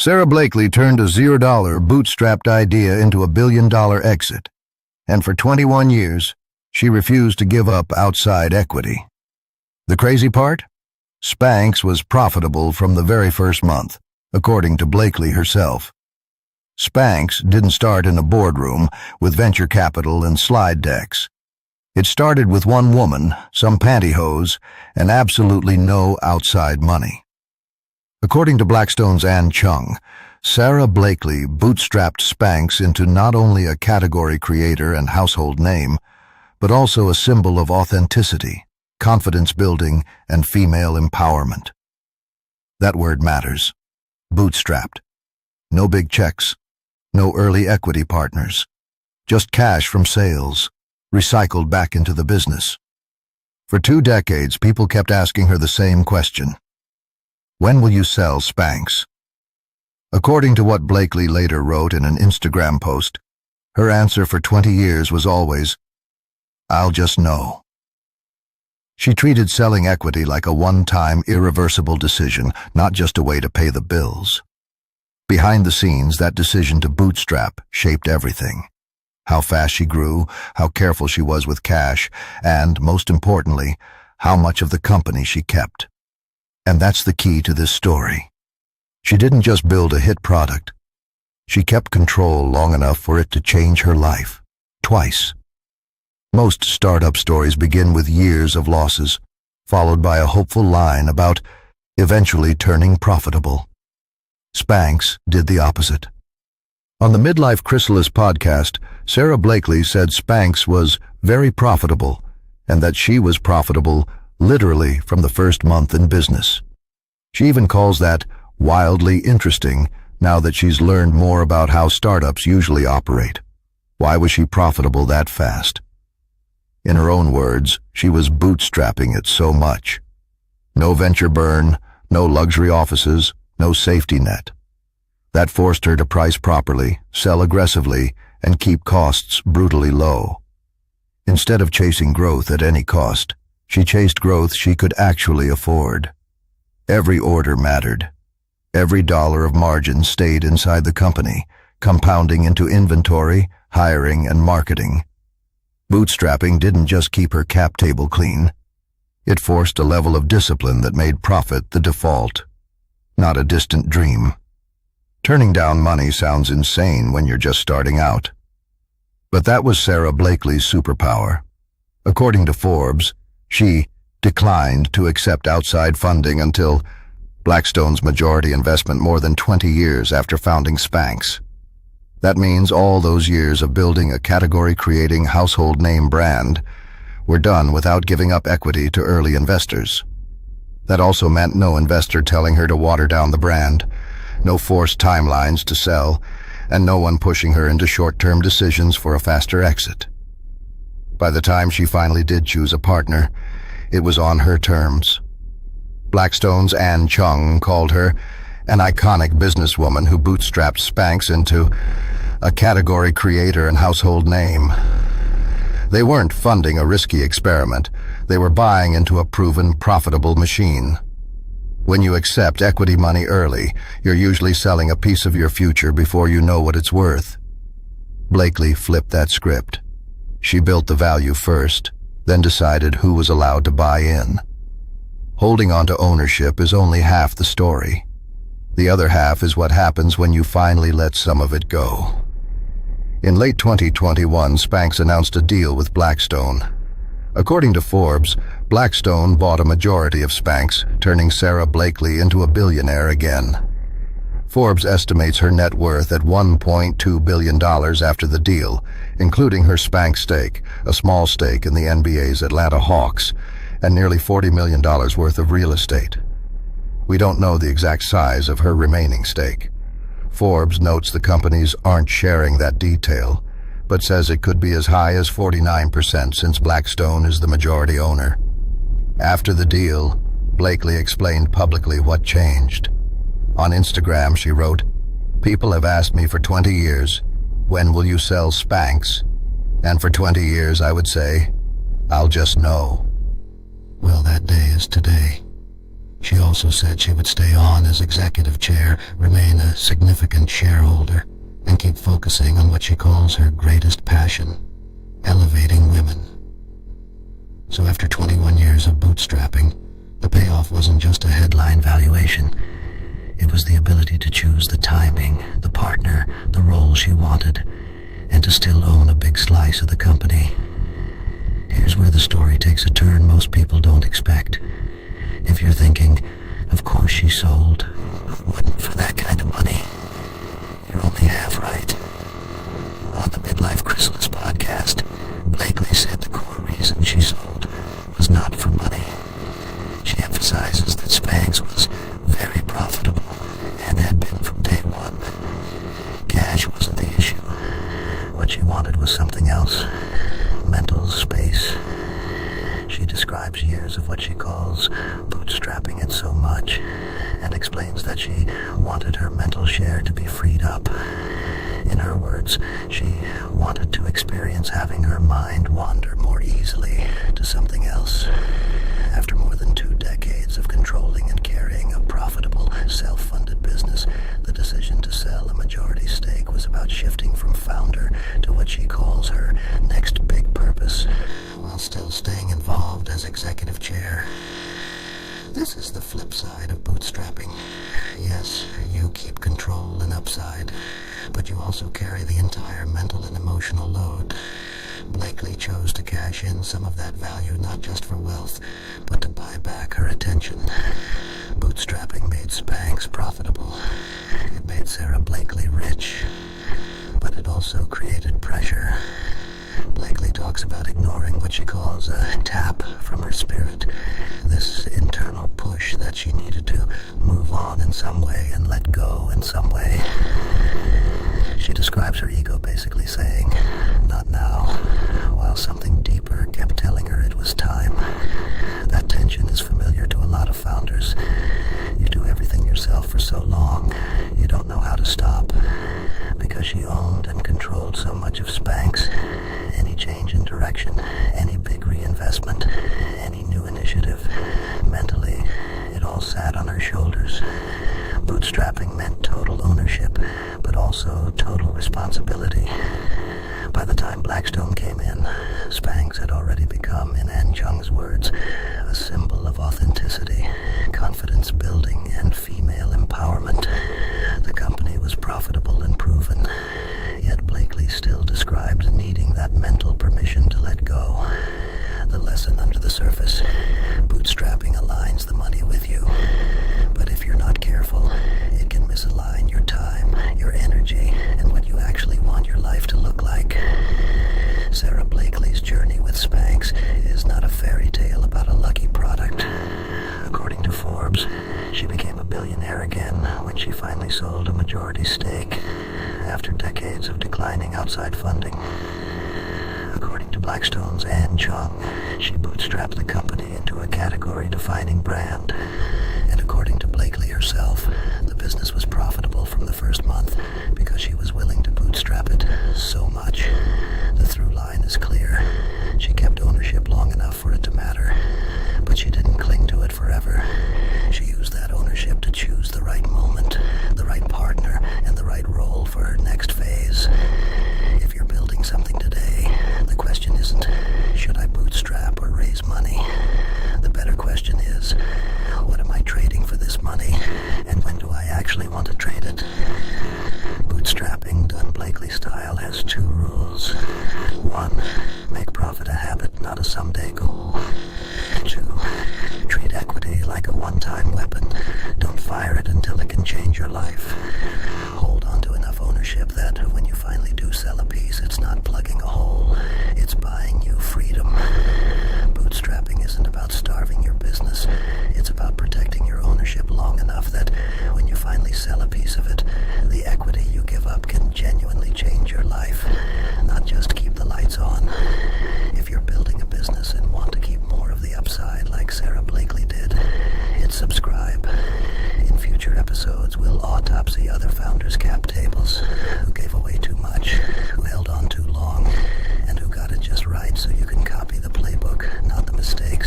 Sarah Blakely turned a $0 bootstrapped idea into a billion-dollar exit, and for 21 years, she refused to give up outside equity. The crazy part? Spanx was profitable from the very first month, according to Blakely herself. Spanx didn't start in a boardroom with venture capital and slide decks. It started with one woman, some pantyhose, and absolutely no outside money. According to Blackstone's Ann Chung, Sarah Blakely bootstrapped Spanx into not only a category creator and household name, but also a symbol of authenticity, confidence building, and female empowerment. That word matters. Bootstrapped. No big checks. No early equity partners. Just cash from sales, recycled back into the business. For 2 decades, people kept asking her the same question. When will you sell Spanx? According to what Blakely later wrote in an Instagram post, her answer for 20 years was always, "I'll just know." She treated selling equity like a one-time, irreversible decision, not just a way to pay the bills. Behind the scenes, that decision to bootstrap shaped everything. How fast she grew, how careful she was with cash, and, most importantly, how much of the company she kept. And that's the key to this story. She didn't just build a hit product. She kept control long enough for it to change her life. Twice. Most startup stories begin with years of losses, followed by a hopeful line about eventually turning profitable. Spanx did the opposite. On the Midlife Chrysalis podcast, Sarah Blakely said Spanx was very profitable and that she was profitable literally from the first month in business. She even calls that wildly interesting now that she's learned more about how startups usually operate. Why was she profitable that fast? In her own words, she was bootstrapping it so much. No venture burn, no luxury offices, no safety net. That forced her to price properly, sell aggressively, and keep costs brutally low. Instead of chasing growth at any cost, she chased growth she could actually afford. Every order mattered. Every dollar of margin stayed inside the company, compounding into inventory, hiring, and marketing. Bootstrapping didn't just keep her cap table clean. It forced a level of discipline that made profit the default, not a distant dream. Turning down money sounds insane when you're just starting out. But that was Sarah Blakely's superpower. According to Forbes, she declined to accept outside funding until Blackstone's majority investment more than 20 years after founding Spanx. That means all those years of building a category-creating household name brand were done without giving up equity to early investors. That also meant no investor telling her to water down the brand, no forced timelines to sell, and no one pushing her into short-term decisions for a faster exit. By the time she finally did choose a partner, it was on her terms. Blackstone's Ann Chung called her an iconic businesswoman who bootstrapped Spanx into a category creator and household name. They weren't funding a risky experiment. They were buying into a proven, profitable machine. When you accept equity money early, you're usually selling a piece of your future before you know what it's worth. Blakely flipped that script. She built the value first, then decided who was allowed to buy in. Holding on to ownership is only half the story. The other half is what happens when you finally let some of it go. In late 2021, Spanx announced a deal with Blackstone. According to Forbes, Blackstone bought a majority of Spanx, turning Sarah Blakely into a billionaire again. Forbes estimates her net worth at $1.2 billion after the deal, including her Spanx stake, a small stake in the NBA's Atlanta Hawks, and nearly $40 million worth of real estate. We don't know the exact size of her remaining stake. Forbes notes the companies aren't sharing that detail, but says it could be as high as 49% since Blackstone is the majority owner. After the deal, Blakely explained publicly what changed. On Instagram, she wrote, "People have asked me for 20 years, when will you sell Spanx? And for 20 years I would say, I'll just know." Well, that day is today. She also said she would stay on as executive chair, remain a significant shareholder, and keep focusing on what she calls her greatest passion, elevating women. So after 21 years of bootstrapping, the payoff wasn't just a headline valuation. It was the ability to choose the timing, the partner, the role she wanted, and to still own a big slice of the company. Here's where the story takes a turn most people don't expect. If you're thinking, of course she sold, wouldn't for that kind of money, you're only half right. On the Midlife Chrysalis podcast, Blakely said the core reason she sold was not for money. She emphasizes that Spanx was very profitable and had been from day one. Cash wasn't the issue. What she wanted was something else. Mental space. She describes years of what she calls bootstrapping it so much, and explains that she wanted her mental share to be freed up. In her words, she wanted to experience having her mind wander more easily to something else. After more than 2 decades of controlling and carrying a profitable, self-funded business, the decision to sell a majority stake was about shifting from founder to what she calls her next big purpose, while still staying involved as executive chair. This is the flip side of bootstrapping. Yes, you keep control and upside, but you also carry the entire mental and emotional load. Blakely chose to cash in some of that value not just for wealth, but to buy back her attention. Bootstrapping made Spanx profitable. It made Sarah Blakely rich, but it also created pressure. Blakely talks about ignoring what she calls a tap from her spirit, this internal push that she needed to move on in some way and let go in some way. She describes her ego basically saying, "Not now," while something deeper kept telling her it was time. That tension is familiar to a lot of founders. You do everything yourself for so long, you don't know how to stop. Because she owned and controlled so much of Spanx, any change in direction, any big reinvestment, any new initiative, mentally, it all sat on her shoulders. Bootstrapping meant total ownership, but also total responsibility. By the time Blackstone came in, Spanx had already become, in Ann Chung's words, a symbol of authenticity, confidence building, and female empowerment. The company was profitable and proven, yet Blakely still described needing that mental permission to let go. The lesson under the surface: bootstrapping aligns the money with you. But if you're not careful, it can misalign your time, your energy, and what you actually want your life to look like. Sarah Blakely's journey with Spanx is not a fairy tale about a lucky product. According to Forbes, she became a billionaire again when she finally sold a majority stake after decades of declining outside funding. According to Blackstone's Ann Chung, she bootstrapped the company into a category-defining brand. And according to Blakely herself, the business was profitable from the first month because she was willing to bootstrap it so much. The through line is clear. She kept ownership long enough for it to matter, but she didn't cling to it forever. She used that ownership to choose the right moment, the right partner, and the right role for her next phase. If you're building something today, the question isn't, should I bootstrap or raise money? The better question is, what am I trading for this money, and when do I actually want to trade it? Bootstrapping, done Blakely style, has 2 rules. 1, make profit a habit, not a someday goal. 2, treat equity like a one-time weapon. Don't fire it until it can change your life. Hold on to enough ownership that when you finally do sell a piece, it's not plugging a hole, it's buying you freedom. Bootstrapping isn't about starving your business. It's about protecting your ownership long enough that when you finally sell a piece of it, the equity you give up can genuinely change your life, not just keep the lights on. If you're building a business and want to keep more of the upside like Sarah Blakely did, hit subscribe. In future episodes, we'll autopsy other founders' cap tables who gave away too much, who held on too long, and who got it just right so you can copy the playbook, not the mistake.